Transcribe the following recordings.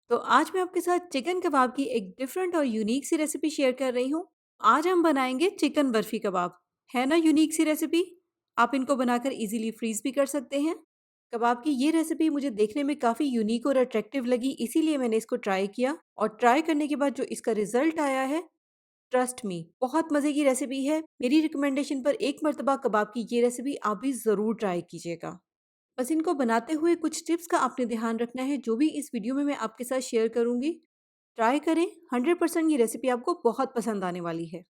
तो आज मैं आपके साथ चिकन कबाब की एक डिफरेंट और यूनिक सी रेसिपी शेयर कर रही हूँ। आज हम बनाएंगे चिकन बर्फी कबाब। है ना यूनिक सी रेसिपी। आप इनको बनाकर इजीली फ्रीज भी कर सकते हैं। कबाब की ये रेसिपी मुझे देखने में काफ़ी यूनिक और अट्रैक्टिव लगी, इसीलिए मैंने इसको ट्राई किया और ट्राई करने के बाद जो इसका रिजल्ट आया है, ट्रस्ट मी, बहुत मज़े की रेसिपी है। मेरी रिकमेंडेशन पर एक मर्तबा कबाब की ये रेसिपी आप भी ज़रूर ट्राई कीजिएगा। बस इनको बनाते हुए कुछ टिप्स का आपने ध्यान रखना है, जो भी इस वीडियो में मैं आपके साथ शेयर करूंगी। ट्राई करें, 100% ये रेसिपी आपको बहुत पसंद आने वाली है।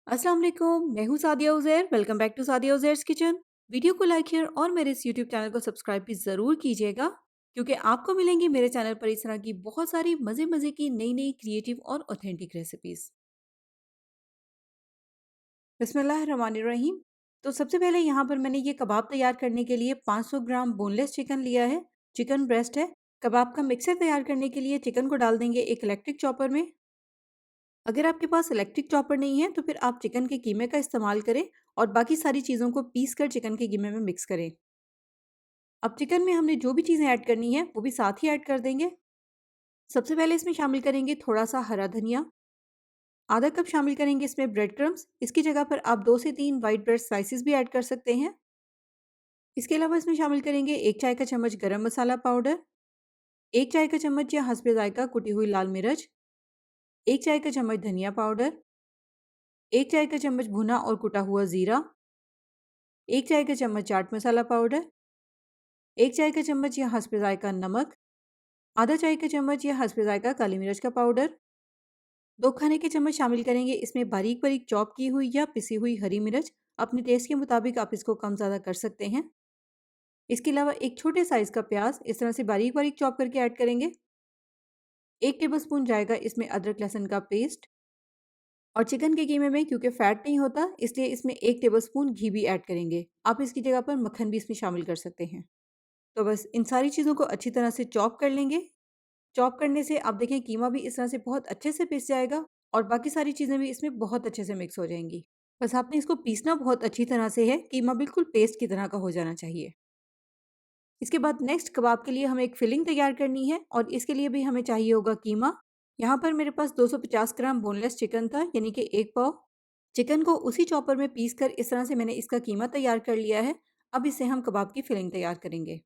अस्सलाम वालेकुम, मैं हूँ Sadia Uzair. Welcome back to Sadia Uzair's kitchen. Video को लाइक शेयर और मेरे इस यूट्यूब चैनल को सब्सक्राइब भी ज़रूर कीजिएगा, क्योंकि आपको मिलेंगी मेरे चैनल पर इस तरह की बहुत सारी मज़े मज़े की नई नई क्रिएटिव और ऑथेंटिक रेसिपीज़। बिस्मिल्लाहिर्रहमानिर्रहीम। तो सबसे पहले यहाँ पर मैंने ये कबाब तैयार करने के लिए 500 ग्राम बोनलेस चिकन लिया है। चिकन ब्रेस्ट है। कबाब का मिक्सर तैयार करने के लिए चिकन को डाल देंगे एक इलेक्ट्रिक चॉपर में। अगर आपके पास इलेक्ट्रिक चॉपर नहीं है तो फिर आप चिकन के कीमे का इस्तेमाल करें और बाकी सारी चीज़ों को पीस कर चिकन के कीमे में मिक्स करें। अब चिकन में हमने जो भी चीज़ें ऐड करनी है वो भी साथ ही ऐड कर देंगे। सबसे पहले इसमें शामिल करेंगे थोड़ा सा हरा धनिया। आधा कप शामिल करेंगे इसमें ब्रेड क्रम्स। इसकी जगह पर आप 2 से 3 वाइट ब्रेड स्लाइसिस भी ऐड कर सकते हैं। इसके अलावा इसमें शामिल करेंगे 1 चाय का चम्मच गरम मसाला पाउडर, 1 चाय का चम्मच या हस्बे जायका कुटी हुई लाल मिर्च, 1 चाय का चम्मच धनिया पाउडर, 1 चाय का चम्मच भुना और कुटा हुआ ज़ीरा, 1 चाय का चम्मच चाट मसाला पाउडर, 1 चाय का चम्मच या हस्बे जायका नमक, आधा चाय का चम्मच या हस्बे जायका काली मिर्च का पाउडर, 2 खाने के चम्मच शामिल करेंगे इसमें बारीक बारीक चॉप की हुई या पिसी हुई हरी मिर्च। अपने टेस्ट के मुताबिक आप इसको कम ज़्यादा कर सकते हैं। इसके अलावा एक छोटे साइज़ का प्याज इस तरह से बारीक बारीक चॉप करके ऐड करेंगे। 1 टेबलस्पून जाएगा इसमें अदरक लहसुन का पेस्ट। और चिकन के कीमे में क्योंकि फैट नहीं होता, इसलिए इसमें 1 टेबलस्पून घी भी ऐड करेंगे। आप इसकी जगह पर मक्खन भी इसमें शामिल कर सकते हैं। तो बस इन सारी चीज़ों को अच्छी तरह से चॉप कर लेंगे। चॉप करने से आप देखें कीमा भी इस तरह से बहुत अच्छे से पिस जाएगा और बाकी सारी चीज़ें भी इसमें बहुत अच्छे से मिक्स हो जाएंगी। बस आपने इसको पीसना बहुत अच्छी तरह से है, कीमा बिल्कुल पेस्ट की तरह का हो जाना चाहिए। इसके बाद नेक्स्ट कबाब के लिए हमें एक फिलिंग तैयार करनी है और इसके लिए भी हमें चाहिए होगा कीमा। यहाँ पर मेरे पास 250 ग्राम बोनलेस चिकन था, यानी कि 1 पाव। चिकन को उसी चॉपर में पीस कर इस तरह से मैंने इसका कीमा तैयार कर लिया है। अब इससे हम कबाब की फिलिंग तैयार करेंगे।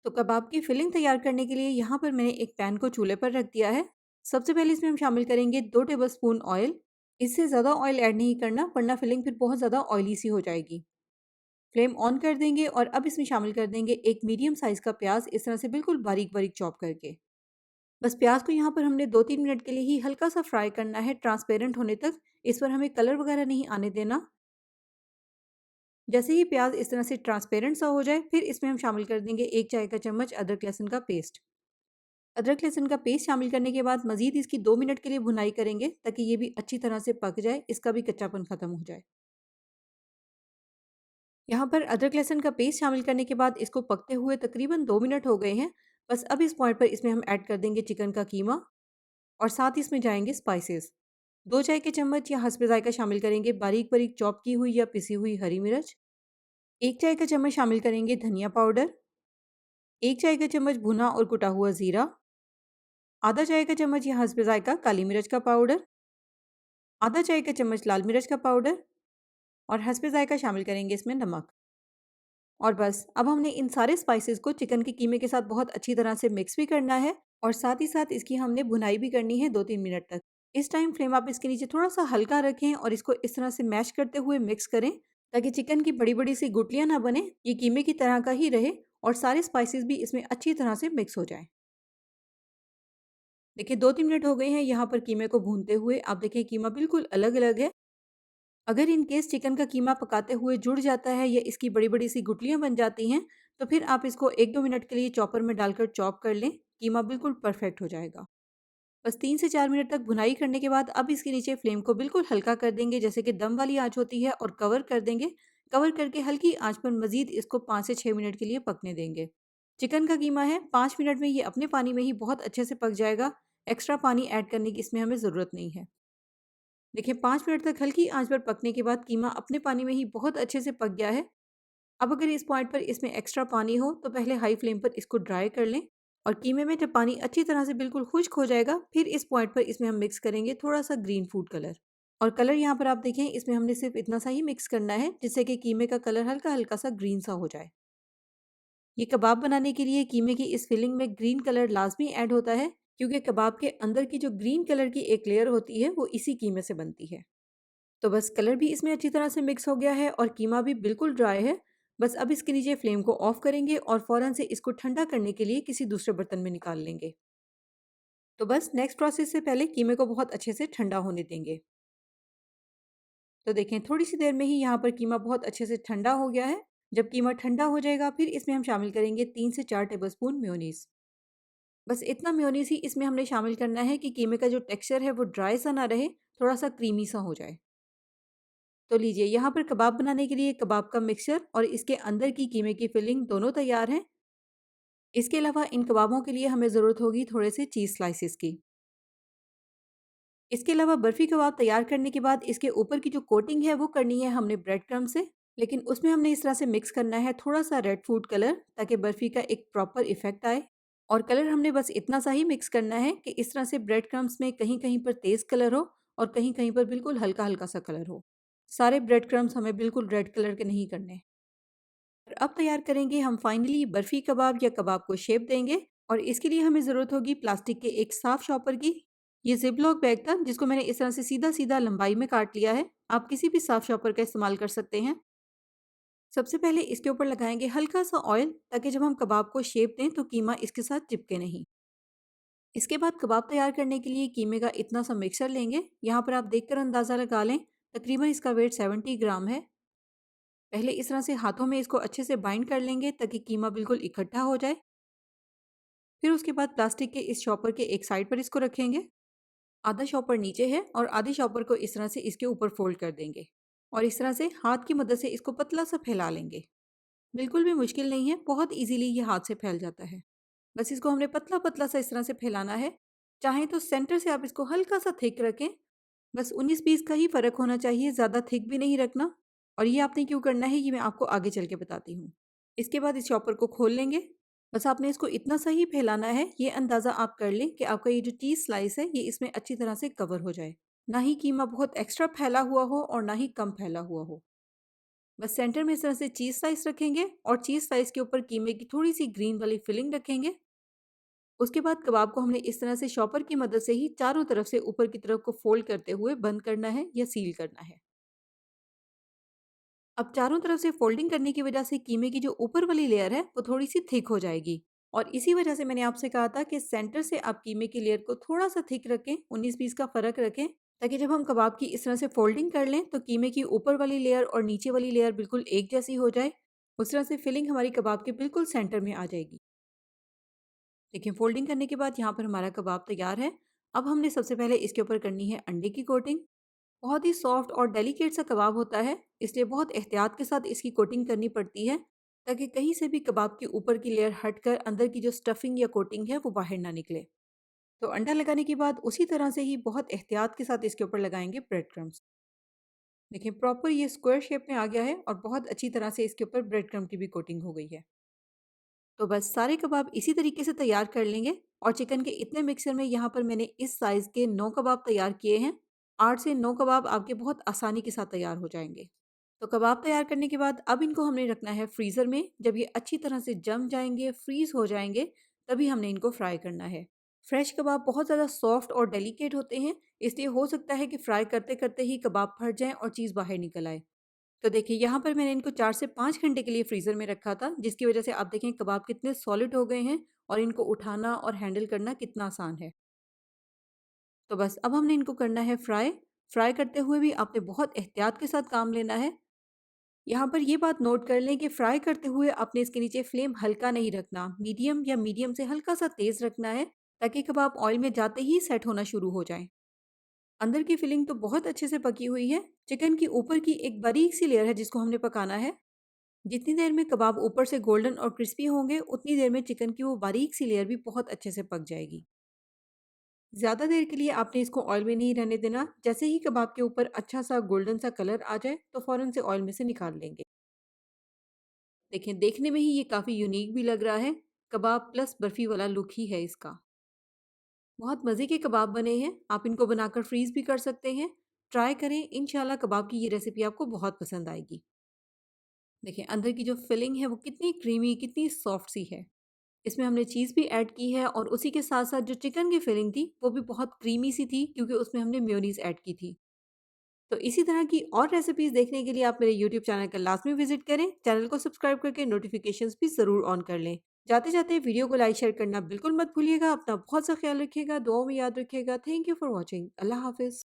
तो कबाब की फिलिंग तैयार करने के लिए यहाँ पर मैंने एक पैन को चूल्हे पर रख दिया है। सबसे पहले इसमें हम शामिल करेंगे 2 टेबलस्पून ऑयल। इससे ज़्यादा ऑयल ऐड नहीं करना, वरना फिलिंग फिर बहुत ज़्यादा ऑयली सी हो जाएगी। फ्लेम ऑन कर देंगे और अब इसमें शामिल कर देंगे एक मीडियम साइज़ का प्याज, इस तरह से बिल्कुल बारीक बारीक चॉप करके। बस प्याज को यहाँ पर हमने 2-3 मिनट के लिए ही हल्का सा फ्राई करना है, ट्रांसपेरेंट होने तक। इस पर हमें कलर वगैरह नहीं आने देना। जैसे ही प्याज इस तरह से ट्रांसपेरेंट सा हो जाए, फिर इसमें हम शामिल कर देंगे 1 चाय का चम्मच अदरक लहसुन का पेस्ट। अदरक लहसुन का पेस्ट शामिल करने के बाद मजीद इसकी 2 मिनट के लिए भुनाई करेंगे, ताकि ये भी अच्छी तरह से पक जाए, इसका भी कच्चापन खत्म हो जाए। यहाँ पर अदरक लहसुन का पेस्ट शामिल करने के बाद इसको पकते हुए तकरीबन 2 मिनट हो गए हैं। बस अब इस पॉइंट पर इसमें हम ऐड कर देंगे चिकन का कीमा और साथ ही इसमें जाएंगे स्पाइसेस। 2 चाय के चम्मच या हस्बे जायका शामिल करेंगे बारीक बारीक चॉप की हुई या पिसी हुई हरी मिर्च। 1 चाय का चम्मच शामिल करेंगे धनिया पाउडर। 1 चाय का चम्मच भुना और कुटा हुआ ज़ीरा। आधा चाय का चम्मच या हस्बे जायका काली मिर्च का पाउडर। आधा चाय का चम्मच लाल मिर्च का पाउडर और हस्बे जायका शामिल करेंगे इसमें नमक। और बस अब हमने इन सारे स्पाइसेस को चिकन के कीमे के साथ बहुत अच्छी तरह से मिक्स भी करना है और साथ ही साथ इसकी हमने भुनाई भी करनी है 2-3 मिनट तक। इस टाइम फ्लेम आप इसके नीचे थोड़ा सा हल्का रखें और इसको इस तरह से मैश करते हुए मिक्स करें, ताकि चिकन की बड़ी बड़ी सी गुटलियां ना बने, ये कीमे की तरह का ही रहे और सारे स्पाइसेस भी इसमें अच्छी तरह से मिक्स हो जाएं। देखिए 2-3 मिनट हो गए हैं यहाँ पर कीमे को भूनते हुए। आप देखिए कीमा बिल्कुल अलग अलग है। अगर इन केस चिकन का कीमा पकाते हुए जुड़ जाता है या इसकी बड़ी-बड़ी सी गुठलियाँ बन जाती हैं, तो फिर आप इसको 1-2 मिनट के लिए चॉपर में डालकर चॉप कर लें, कीमा बिल्कुल परफेक्ट हो जाएगा। बस 3 से 4 मिनट तक भुनाई करने के बाद अब इसके नीचे फ्लेम को बिल्कुल हल्का कर देंगे, जैसे कि दम वाली आँच होती है, और कवर कर देंगे। कवर करके हल्की आँच पर मज़ीद इसको 5 से 6 मिनट के लिए पकने देंगे। चिकन का कीमा है, 5 मिनट में ये अपने पानी में ही बहुत अच्छे से पक जाएगा। एक्स्ट्रा पानी ऐड करने की इसमें हमें ज़रूरत नहीं है। देखिए 5 मिनट तक हल्की आंच पर पकने के बाद कीमा अपने पानी में ही बहुत अच्छे से पक गया है। अब अगर इस पॉइंट पर इसमें एक्स्ट्रा पानी हो तो पहले हाई फ्लेम पर इसको ड्राई कर लें और कीमे में जब पानी अच्छी तरह से बिल्कुल खुश्क हो जाएगा, फिर इस पॉइंट पर इसमें हम मिक्स करेंगे थोड़ा-सा ग्रीन फूड कलर। और कलर यहाँ पर आप देखें, इसमें हमने सिर्फ़ इतना सा ही मिक्स करना है जिससे कि कीमे का कलर हल्का-हल्का सा ग्रीन सा हो जाए। ये कबाब बनाने के लिए कीमे की इस फिलिंग में ग्रीन कलर लाज़मी ऐड होता है, क्योंकि कबाब के अंदर की जो ग्रीन कलर की एक लेयर होती है, वो इसी कीमे से बनती है। तो बस कलर भी इसमें अच्छी तरह से मिक्स हो गया है और कीमा भी बिल्कुल ड्राई है। बस अब इसके नीचे फ्लेम को ऑफ करेंगे और फ़ौरन से इसको ठंडा करने के लिए किसी दूसरे बर्तन में निकाल लेंगे। तो बस नेक्स्ट प्रोसेस से पहले कीमे को बहुत अच्छे से ठंडा होने देंगे। तो देखें, थोड़ी सी देर में ही यहाँ पर कीमा बहुत अच्छे से ठंडा हो गया है। जब कीमा ठंडा हो जाएगा, फिर इसमें हम शामिल करेंगे 3 से 4 टेबलस्पून मेयोनीज़। बस इतना मेयोनीज़ ही इसमें हमने शामिल करना है कि कीमे का जो टेक्सचर है वो ड्राई सा ना रहे, थोड़ा-सा क्रीमी सा हो जाए। तो लीजिए, यहाँ पर कबाब बनाने के लिए कबाब का मिक्सचर और इसके अंदर की कीमे की फिलिंग दोनों तैयार हैं। इसके अलावा इन कबाबों के लिए हमें ज़रूरत होगी थोड़े से चीज़ स्लाइसेस की। इसके अलावा बर्फ़ी कबाब तैयार करने के बाद इसके ऊपर की जो कोटिंग है वो करनी है हमने ब्रेड क्रम्ब से। लेकिन उसमें हमने इस तरह से मिक्स करना है थोड़ा-सा रेड फूड कलर, ताकि बर्फ़ी का एक प्रॉपर इफ़ेक्ट आए। और कलर हमने बस इतना सा ही मिक्स करना है कि इस तरह से ब्रेड क्रम्ब्स में कहीं-कहीं पर तेज़ कलर हो और कहीं-कहीं पर बिल्कुल हल्का-हल्का सा कलर हो। सारे ब्रेड क्रम्ब्स हमें बिल्कुल रेड कलर के नहीं करने। और अब तैयार करेंगे हम फाइनली बर्फ़ी कबाब या कबाब को शेप देंगे। और इसके लिए हमें ज़रूरत होगी प्लास्टिक के एक साफ़ शॉपर की। ये ज़िप-लॉक बैग था जिसको मैंने इस तरह से सीधा-सीधा लंबाई में काट लिया है। आप किसी भी साफ़ शॉपर का इस्तेमाल कर सकते हैं। सबसे पहले इसके ऊपर लगाएँगे हल्का-सा ऑयल, ताकि जब हम कबाब को शेप दें तो कीमा इसके साथ चिपके नहीं। इसके बाद कबाब तैयार करने के लिए कीमे का इतना सा मिक्सर लेंगे। यहाँ पर आप देखकर अंदाज़ा लगा लें, तकरीबन इसका वेट 70 ग्राम है। पहले इस तरह से हाथों में इसको अच्छे से बाइंड कर लेंगे ताकि कीमा बिल्कुल इकट्ठा हो जाए। फिर उसके बाद प्लास्टिक के इस शॉपर के एक साइड पर इसको रखेंगे। आधा शॉपर नीचे है और आधे शॉपर को इस तरह से इसके ऊपर फोल्ड कर देंगे। और इस तरह से हाथ की मदद से इसको पतला सा फैला लेंगे। बिल्कुल भी मुश्किल नहीं है, बहुत ईज़िली ये हाथ से फैल जाता है। बस इसको हमने पतला-पतला सा इस तरह से फैलाना है। चाहें तो सेंटर से आप इसको हल्का-सा थिक रखें। बस 19-20 का ही फ़र्क होना चाहिए, ज़्यादा थिक भी नहीं रखना। और ये आपने क्यों करना है, ये मैं आपको आगे चल के बताती हूँ। इसके बाद इस चॉपर को खोल लेंगे। बस आपने इसको इतना सा ही फैलाना है, ये अंदाज़ा आप कर लें कि आपका ये जो चीज़ स्लाइस है, ये इसमें अच्छी तरह से कवर हो जाए। ना ही कीमा बहुत एक्स्ट्रा फैला हुआ हो और ना ही कम फैला हुआ हो। बस सेंटर में इस तरह से चीज़ स्लाइस रखेंगे और चीज़ स्लाइस के ऊपर कीमे की थोड़ी-सी ग्रीन वाली फिलिंग रखेंगे। उसके बाद कबाब को हमने इस तरह से शॉपर की मदद से ही चारों तरफ से ऊपर की तरफ को फ़ोल्ड करते हुए बंद करना है या सील करना है। अब चारों तरफ से फ़ोल्डिंग करने की वजह से कीमे की जो ऊपर वाली लेयर है, वो थोड़ी-सी थिक हो जाएगी। और इसी वजह से मैंने आपसे कहा था कि सेंटर से आप कीमे की लेयर को थोड़ा-सा थिक रखें, 19-20 का फ़र्क रखें, ताकि जब हम कबाब की इस तरह से फ़ोल्डिंग कर लें, तो कीमे की ऊपर वाली लेयर और नीचे वाली लेयर बिल्कुल एक जैसी हो जाए। उस तरह से फिलिंग हमारी कबाब के बिल्कुल सेंटर में आ जाएगी। देखिए, फ़ोल्डिंग करने के बाद यहाँ पर हमारा कबाब तैयार है। अब हमने सबसे पहले इसके ऊपर करनी है अंडे की कोटिंग। बहुत ही सॉफ्ट और डेलिकेट सा कबाब होता है, इसलिए बहुत एहतियात के साथ इसकी कोटिंग करनी पड़ती है, ताकि कहीं से भी कबाब के ऊपर की लेयर हटकर अंदर की जो स्टफिंग या कोटिंग है वो बाहर ना निकले। तो अंडा लगाने के बाद उसी तरह से ही बहुत एहतियात के साथ इसके ऊपर लगाएंगे ब्रेड क्रम्स। देखिए, प्रॉपर ये स्क्वायर शेप में आ गया है और बहुत अच्छी तरह से इसके ऊपर ब्रेड क्रम्ब की भी कोटिंग हो गई है। तो बस सारे कबाब इसी तरीके से तैयार कर लेंगे। और चिकन के इतने मिक्सर में यहाँ पर मैंने इस साइज़ के 9 कबाब तैयार किए हैं। 8 से 9 कबाब आपके बहुत आसानी के साथ तैयार हो जाएँगे। तो कबाब तैयार करने के बाद अब इनको हमने रखना है फ्रीज़र में। जब ये अच्छी तरह से जम जाएँगे, फ्रीज़ हो जाएँगे, तभी हमने इनको फ्राई करना है। फ्रेश कबाब बहुत ज़्यादा सॉफ्ट और डेलिकेट होते हैं, इसलिए हो सकता है कि फ्राई करते-करते ही कबाब फट जाएँ और चीज़ बाहर निकल आए। तो देखिए, यहाँ पर मैंने इनको 4 से 5 घंटे के लिए फ्रीज़र में रखा था, जिसकी वज़ह से आप देखें कबाब कितने सॉलिड हो गए हैं और इनको उठाना और हैंडल करना कितना आसान है। तो बस अब हमने इनको करना है फ्राई। फ्राई करते हुए भी आपने बहुत एहतियात के साथ काम लेना है। यहाँ पर ये बात नोट कर लें कि फ्राई करते हुए आपने इसके नीचे फ्लेम हल्का नहीं रखना, मीडियम या मीडियम से हल्का-सा तेज़ रखना है, ताकि कबाब ऑयल में जाते ही सेट होना शुरू हो जाएँ। अंदर की फिलिंग तो बहुत अच्छे से पकी हुई है। चिकन की ऊपर की एक बारीक सी लेयर है जिसको हमने पकाना है। जितनी देर में कबाब ऊपर से गोल्डन और क्रिस्पी होंगे, उतनी देर में चिकन की वो बारीक सी लेयर भी बहुत अच्छे से पक जाएगी। ज़्यादा देर के लिए आपने इसको ऑयल में नहीं रहने देना। जैसे ही कबाब के ऊपर अच्छा सा गोल्डन सा कलर आ जाए, तो फ़ौरन से ऑयल में से निकाल लेंगे। देखें, देखने में ही ये काफ़ी यूनिक भी लग रहा है। कबाब प्लस बर्फ़ी वाला लुक ही है इसका। बहुत मज़े के कबाब बने हैं, आप इनको बनाकर फ्रीज़ भी कर सकते हैं। ट्राई करें, इंशाल्लाह कबाब की ये रेसिपी आपको बहुत पसंद आएगी। देखिए अंदर की जो फिलिंग है वो कितनी क्रीमी, कितनी सॉफ्ट सी है। इसमें हमने चीज़ भी ऐड की है और उसी के साथ-साथ जो चिकन की फिलिंग थी, वो भी बहुत क्रीमी सी थी क्योंकि उसमें हमने मेयोनीज़ ऐड की थी। तो इसी तरह की और रेसिपीज़ देखने के लिए आप मेरे यूट्यूब चैनल का लाज़मी विज़िट करें। चैनल को सब्सक्राइब करके नोटिफ़िकेशंस भी ज़रूर ऑन कर लें। जाते-जाते वीडियो को लाइक शेयर करना बिल्कुल मत भूलिएगा। अपना बहुत सा ख़्याल रखिएगा, दुआओं में याद रखिएगा। Thank you for watching. Allah हाफ़िज़।